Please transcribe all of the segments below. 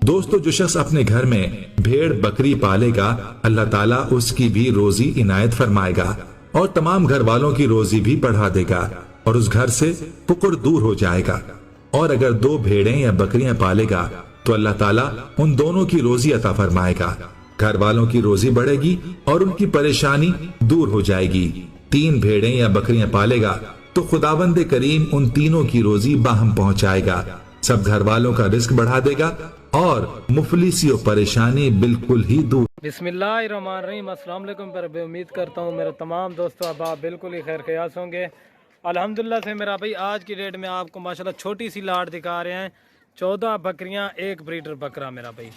दोस्तों, जो शख्स अपने घर में भेड़ बकरी पालेगा, अल्लाह ताला उसकी भी रोजी इनायत फरमाएगा और तमाम घर वालों की रोजी भी बढ़ा देगा और उस घर से फुकर दूर हो जाएगा। और अगर 2 भेड़ें या बकरियां पालेगा तो अल्लाह ताला उन दोनों की रोजी अता फरमाएगा, घर वालों की रोजी बढ़ेगी और उनकी परेशानी दूर हो जाएगी। 3 भेड़ें या बकरियां पालेगा तो खुदावंद करीम उन तीनों की रोजी बाहम पहुंचाएगा, सब घर वालों का रिस्क बढ़ा देगा और मुफलिसी और परेशानी बिल्कुल ही दूर। बिस्मिल्लाहिर्रहमानिर्रहीम। अस्सलाम वालेकुम। पर उम्मीद करता हूँ मेरे तमाम दोस्तों अब आप बिल्कुल ही खैर खयास होंगे। अल्हम्दुलिल्लाह से मेरा भाई आज की डेट में आपको माशाल्लाह छोटी सी लाट दिखा रहे हैं। 14 बकरियां, 1 ब्रीडर बकरा। मेरा भाई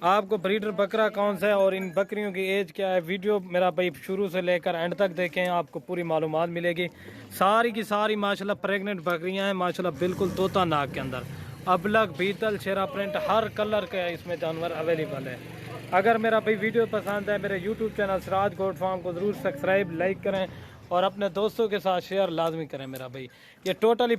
आपको ब्रीडर बकरा कौन सा है और इन बकरियों की एज क्या है, वीडियो मेरा भाई शुरू से लेकर एंड तक देखें, आपको पूरी मालूमात मिलेगी। सारी की सारी माशाल्लाह प्रेग्नेंट बकरियां हैं माशाल्लाह, बिल्कुल तोता नाक के अंदर, अबलग, बीतल, शेरा प्रिंट, हर कलर का इसमें जानवर अवेलेबल है। अगर मेरा भाई वीडियो पसंद है, मेरे YouTube channel Siraj goat farm को ज़रूर सब्सक्राइब, लाइक करें और अपने दोस्तों के साथ शेयर लाजमी करें। मेरा भाई ये टोटली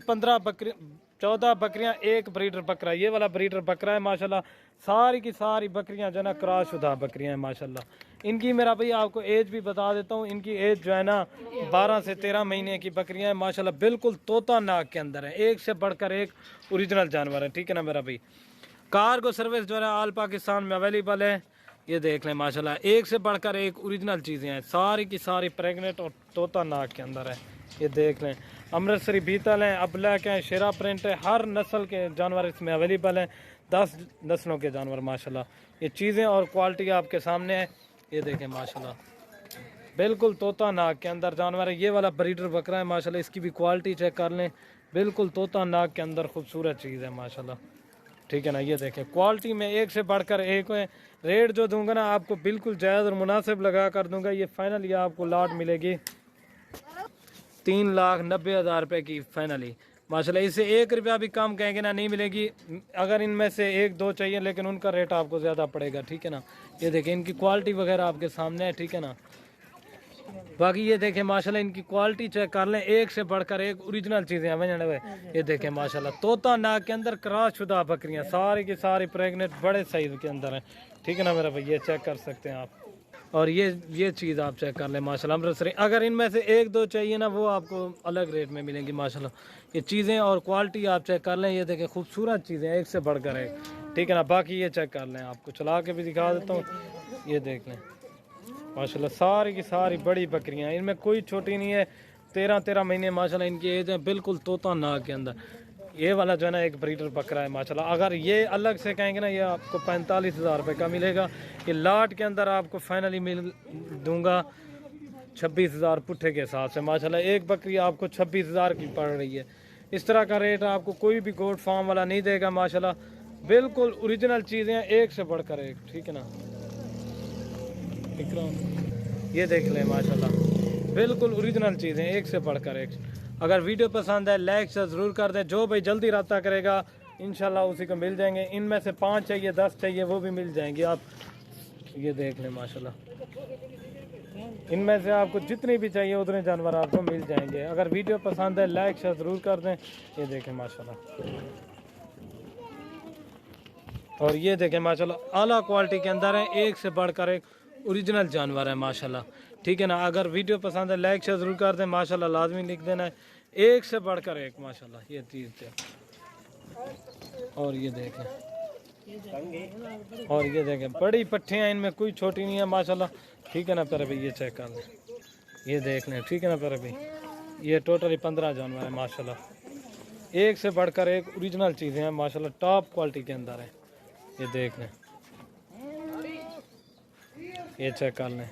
14 बकरियां, 1 ब्रीडर बकरा, ये वाला ब्रीडर बकरा है माशाल्लाह। सारी की सारी बकरियां जो है ना क्रॉसशुदा बकरियां हैं माशाल्लाह। इनकी मेरा भाई आपको एज भी बता देता हूँ, इनकी एज जो है ना 12 से 13 महीने की बकरियां हैं माशाल्लाह, बिल्कुल तोता नाक के अंदर है, एक से बढ़कर एक ओरिजिनल जानवर है। ठीक है ना मेरा भाई। कार्गो सर्विस जो है ऑल पाकिस्तान में अवेलेबल है। ये देख लें माशाल्लाह, एक से बढ़कर एक ओरिजिनल चीज़ें हैं, सारी की सारी प्रेग्नेंट और तोता नाक के अंदर है। ये देख लें, अमृतसरी बीतल हैं, अबलैक हैं, शेरा प्रिंट है, हर नस्ल के जानवर इसमें अवेलेबल हैं, 10 नस्लों के जानवर माशाल्लाह। ये चीज़ें और क्वालिटी आपके सामने है। ये देखें माशाल्लाह, बिल्कुल तोता नाक के अंदर जानवर है। ये वाला ब्रीडर बकरा है माशाल्लाह, इसकी भी क्वालिटी चेक कर लें, बिल्कुल तोता नाक के अंदर खूबसूरत चीज़ है माशाल्लाह। ठीक है ना। ये देखें क्वालिटी में एक से बढ़कर एक है। रेट जो दूंगा ना आपको बिल्कुल जायज़ और मुनासिब लगा कर दूंगा। ये फाइनल ये आपको लाट मिलेगी 3,90,000 रुपये की फाइनली माशाल्लाह। इससे 1 रुपया भी कम कहेंगे ना नहीं मिलेगी। अगर इनमें से 1-2 चाहिए लेकिन उनका रेट आपको ज़्यादा पड़ेगा। ठीक है ना। ये देखें इनकी क्वालिटी वगैरह आपके सामने है। ठीक है ना। बाकी ये देखें माशाल्लाह, इनकी क्वालिटी चेक कर लें, एक से बढ़कर एक ओरिजिनल चीज़ें हैं। ये देखें माशाल्लाह, तोता नाक के अंदर क्रॉस शुदा बकरियां, सारी की सारी प्रेग्नेंट बड़े साइज़ के अंदर हैं। ठीक है ना मेरा भाई, ये चेक कर सकते हैं आप। और ये चीज़ आप चेक कर लें माशाल्लाह अमृतसरी। अगर इनमें से 1-2 चाहिए ना वो आपको अलग रेट में मिलेंगी माशाल्लाह। ये चीज़ें और क्वालिटी आप चेक कर लें। ये देखें खूबसूरत चीज़ें, एक से बढ़कर एक। ठीक है ना। बाकी ये चेक कर लें, आपको चला के भी दिखा देता हूँ। ये देख लें माशाल्लाह, सारी की सारी बड़ी बकरियां हैं, इनमें कोई छोटी नहीं है। 13 महीने माशाल्लाह इनकी एज है, बिल्कुल तोता नाक के अंदर। ये वाला जो है ना एक ब्रीडर बकरा है माशाल्लाह। अगर ये अलग से कहेंगे ना, ये आपको 45,000 रुपये का मिलेगा। ये लाट के अंदर आपको फाइनली मिल दूंगा 26,000 पुट्ठे के हिसाब से माशाल्लाह। एक बकरी आपको 26,000 की पड़ रही है। इस तरह का रेट आपको कोई भी गोट फार्म वाला नहीं देगा माशाल्लाह। बिल्कुल ओरिजिनल चीज़ें हैं, एक से बढ़कर एक। ठीक है ना। ये देख लें माशाल्लाह, बिल्कुल ओरिजिनल चीज़ें, एक से बढ़कर एक। अगर वीडियो पसंद है लाइक से ज़रूर कर दें। जो भाई जल्दी रब्ता करेगा इंशाल्लाह उसी को मिल जाएंगे। इनमें से 5 चाहिए, 10 चाहिए, वो भी मिल जाएंगे आप। ये देख लें माशाल्लाह, इनमें से आपको जितनी भी चाहिए उतने जानवर आपको मिल जाएंगे। अगर वीडियो पसंद है लाइक से ज़रूर कर दें। ये देखें माशाल्लाह, और ये देखें माशाल्लाह आला क्वालिटी के अंदर है, एक से बढ़कर एक ओरिजिनल जानवर है माशाल्लाह। ठीक है ना। अगर वीडियो पसंद है लाइक से ज़रूर कर दें माशाल्लाह, लाजमी लिख देना है, एक से बढ़कर एक माशाल्लाह। ये चीज़ थे। और ये देखें, और ये देखें बड़ी पट्टियाँ, इनमें कोई छोटी नहीं है माशाल्लाह। ठीक है ना प्यारे भाई, ये चेक कर लें, ये देख लें। ठीक है ना प्यारे भाई, ये टोटली 15 जानवर है माशाल्लाह, एक से बढ़कर एक ओरिजिनल चीज़ें हैं माशाल्लाह, टॉप क्वालिटी के अंदर है। ये देख लें, ये चेक कर लें।